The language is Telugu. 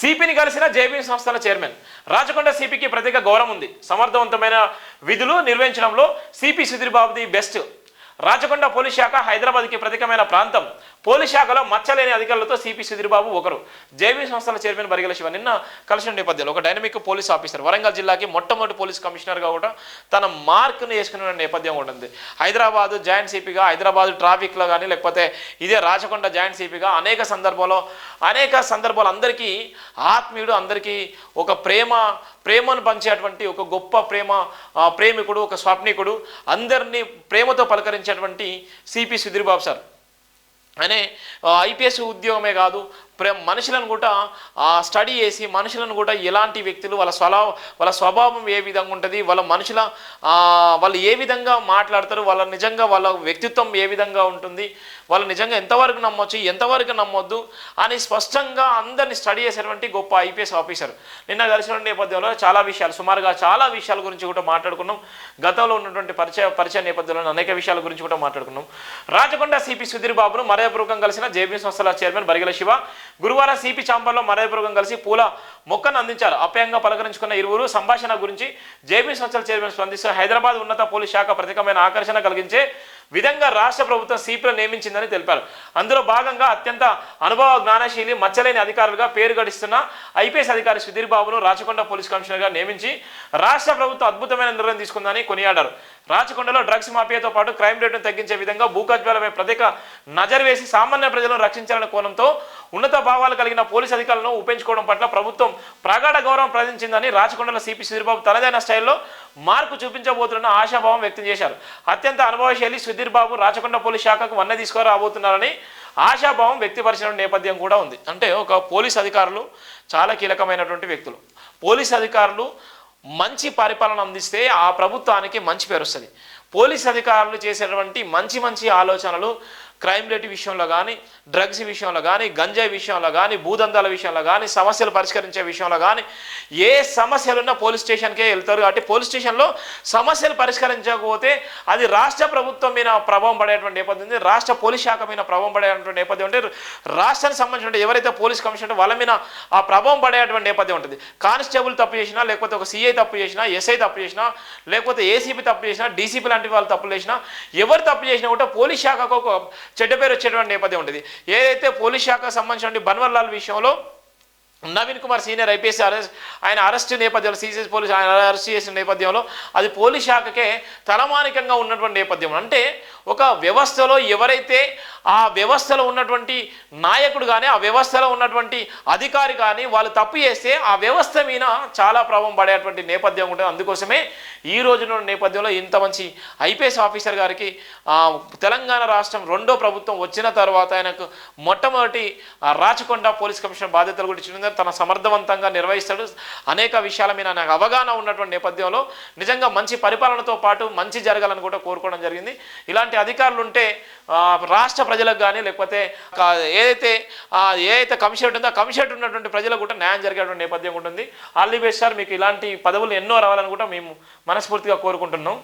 సిపిని కలిసిన జేబీ సంస్థల చైర్మన్. రాచకొండ సిపికి ప్రత్యేక గౌరవం ఉంది. సమర్థవంతమైన విధులు నిర్వహించడంలో సిపి సుధీర్ బాబుది బెస్ట్. రాచకొండ పోలీస్ శాఖ హైదరాబాద్కి ప్రత్యేకమైన ప్రాంతం. పోలీస్ శాఖలో మచ్చలేని అధికారులతో సిపి సుధీర్ బాబు ఒకరు. జేబీ సంస్థల చైర్మన్ బరిగెల శివ నిన్న కలిసిన నేపథ్యంలో ఒక డైనమిక్ పోలీస్ ఆఫీసర్, వరంగల్ జిల్లాకి మొట్టమొదటి పోలీస్ కమిషనర్గా కూడా తన మార్కును వేసుకునే నేపథ్యం ఉంటుంది. హైదరాబాద్ జాయింట్ సిపిగా, హైదరాబాద్ ట్రాఫిక్లో కానీ లేకపోతే ఇదే రాచకొండ జాయింట్ సిపిగా అనేక సందర్భాలు అందరికీ ఆత్మీయుడు, అందరికీ ఒక ప్రేమను పంచేటువంటి ఒక గొప్ప ప్రేమికుడు, ఒక స్వప్నికుడు, అందరినీ ప్రేమతో పలకరించేటువంటి సిపి సుధీర్ బాబు సార్. అనే ఐపీఎస్ ఉద్యోగమే కాదు, మనుషులను కూడా స్టడీ చేసి మనుషులను కూడా ఎలాంటి వ్యక్తులు, వాళ్ళ స్వభావం ఏ విధంగా ఉంటుంది, వాళ్ళు ఏ విధంగా మాట్లాడతారు, వాళ్ళ వ్యక్తిత్వం ఏ విధంగా ఉంటుంది, వాళ్ళు నిజంగా ఎంతవరకు నమ్మొచ్చు, ఎంతవరకు నమ్మొద్దు అని స్పష్టంగా అందరినీ స్టడీ చేసేటువంటి గొప్ప ఐపీఎస్ ఆఫీసర్. నిన్న కలిసిన నేపథ్యంలో సుమారుగా చాలా విషయాల గురించి కూడా మాట్లాడుకున్నాం. గతంలో ఉన్నటువంటి పరిచయ నేపథ్యంలో అనేక విషయాల గురించి కూడా మాట్లాడుకున్నాం. రాచకొండ సిపి సుధీర్ బాబును మర్యాదపూర్వకంగా కలిసిన జేబీ సంస్థల చైర్మన్ బరిగెల శివ గురువారం సిపి చాంబర్లో మర్యాదపూర్వకంగా కలిసి పూల మొక్కను అందించారు. అప్యాయంగా పలకరించుకున్న ఇరువురు సంభాషణ గురించి జేబీ సంస్థల చైర్మన్ స్పందిస్తూ హైదరాబాద్ ఉన్నత పోలీస్ శాఖ ప్రత్యేకమైన ఆకర్షణ కలిగించే విధంగా రాష్ట్ర ప్రభుత్వం సిపిలను నియమించిందని తెలిపారు. అందులో భాగంగా అత్యంత అనుభవ జ్ఞానశీలి, మచ్చలేని అధికారులుగా పేరు గడిస్తున్న ఐపీఎస్ అధికారి సుధీర్ బాబును రాచకొండ పోలీస్ కమిషనర్గా నియమించి రాష్ట్ర ప్రభుత్వం అద్భుతమైన నిర్ణయం తీసుకుందని కొనియాడారు. రాచకొండలో డ్రగ్స్ మాఫియాతో పాటు క్రైమ్ రేటును తగ్గించే విధంగా భూకజ్వాలపై ప్రత్యేక నజర్ వేసి సామాన్య ప్రజలను రక్షించాలనే కోణంతో ఉన్నత భావాలు కలిగిన పోలీస్ అధికారులను ఉపయోగించుకోవడం పట్ల ప్రభుత్వం ప్రగాఢ గౌరవం ప్రదర్శించిందని రాచకొండలో సిపి సుధీర్ బాబు తనదైన స్టైల్లో మార్పు చూపించబోతున్న ఆశాభావం వ్యక్తం చేశారు. అత్యంత అనుభవశైలి సుధీర్ బాబు రాచకొండ పోలీస్ శాఖకు వన్నె తీసుకురాబోతున్నారని ఆశాభావం వ్యక్తపరిచిన నేపథ్యం కూడా ఉంది. అంటే ఒక పోలీస్ అధికారులు చాలా కీలకమైనటువంటి వ్యక్తులు. పోలీస్ అధికారులు మంచి పరిపాలన అందిస్తే ఆ ప్రభుత్వానికి మంచి పేరు వస్తుంది. పోలీస్ అధికారులు చేసేటువంటి మంచి ఆలోచనలు క్రైమ్ రేట్ విషయంలో కానీ, డ్రగ్స్ విషయంలో కానీ, గంజాయి విషయంలో కానీ, భూదందాల విషయంలో కానీ, సమస్యలు పరిష్కరించే విషయంలో కానీ, ఏ సమస్యలున్నా పోలీస్ స్టేషన్కే వెళ్తారు. కాబట్టి పోలీస్ స్టేషన్లో సమస్యలు పరిష్కరించకపోతే అది రాష్ట్ర ప్రభుత్వం మీద ప్రభావం పడేటువంటి నేపథ్యం ఉంది. రాష్ట్ర పోలీస్ శాఖ మీద ప్రభావం పడేటువంటి నేపథ్యం ఉంటే రాష్ట్రానికి సంబంధించిన ఎవరైతే పోలీస్ కమిషనర్ వాళ్ళ మీద ఆ ప్రభావం పడేటువంటి నేపథ్యం ఉంటుంది. కానిస్టేబుల్ తప్పు చేసినా, లేకపోతే ఒక సిఐ తప్పు చేసినా, ఎస్ఐ తప్పు చేసినా, లేకపోతే ఏసీపీ తప్పు చేసినా, డీసీపీ లాంటి వాళ్ళు తప్పులు చేసినా, ఎవరు తప్పు చేసినా కూడా పోలీస్ శాఖకు ఒక చెడ్డ పేరు వచ్చేటువంటి నేపథ్యం ఉంటుంది. ఏదైతే పోలీస్ శాఖకు సంబంధించిన బన్వర్లాల్ విషయంలో నవీన్ కుమార్ సీనియర్ ఐపీఎస్ ఆయన అరెస్ట్ నేపథ్యంలో సిసిఎస్ పోలీస్ ఆయన అరెస్ట్ చేసిన నేపథ్యంలో అది పోలీస్ శాఖకే తలమానికంగా ఉన్నటువంటి నేపథ్యం. అంటే ఒక వ్యవస్థలో ఎవరైతే ఆ వ్యవస్థలో ఉన్నటువంటి నాయకుడు కానీ, ఆ వ్యవస్థలో ఉన్నటువంటి అధికారి కానీ వాళ్ళు తప్పు చేస్తే ఆ వ్యవస్థ మీద చాలా ప్రభావం పడేటువంటి నేపథ్యం ఉంటుంది. అందుకోసమే ఈ రోజున నేపథ్యంలో ఇంత మంచి ఐపీఎస్ ఆఫీసర్ గారికి తెలంగాణ రాష్ట్రం రెండో ప్రభుత్వం వచ్చిన తర్వాత ఆయనకు మొట్టమొదటి రాచకొండ పోలీస్ కమిషనర్ బాధ్యతలు కూడా ఇచ్చిన తన సమర్థవంతంగా నిర్వహిస్తాడు. అనేక విషయాల మీద నాకు అవగాహన ఉన్నటువంటి నేపథ్యంలో నిజంగా మంచి పరిపాలనతో పాటు మంచి జరగాలని కూడా కోరుకోవడం జరిగింది. ఇలాంటి అధికారులు ఉంటే రాష్ట్ర ప్రజలకు కానీ, లేకపోతే ఏదైతే కమిషనరేట్ ఉందో ఆ కమిషనరేట్ ఉన్నటువంటి ప్రజలకు కూడా న్యాయం జరిగేటువంటి నేపథ్యం ఉంటుంది. ఆల్ ది బెస్ట్ సార్, మీకు ఇలాంటి పదవులు ఎన్నో రావాలని కూడా మేము మనస్ఫూర్తిగా కోరుకుంటున్నాం.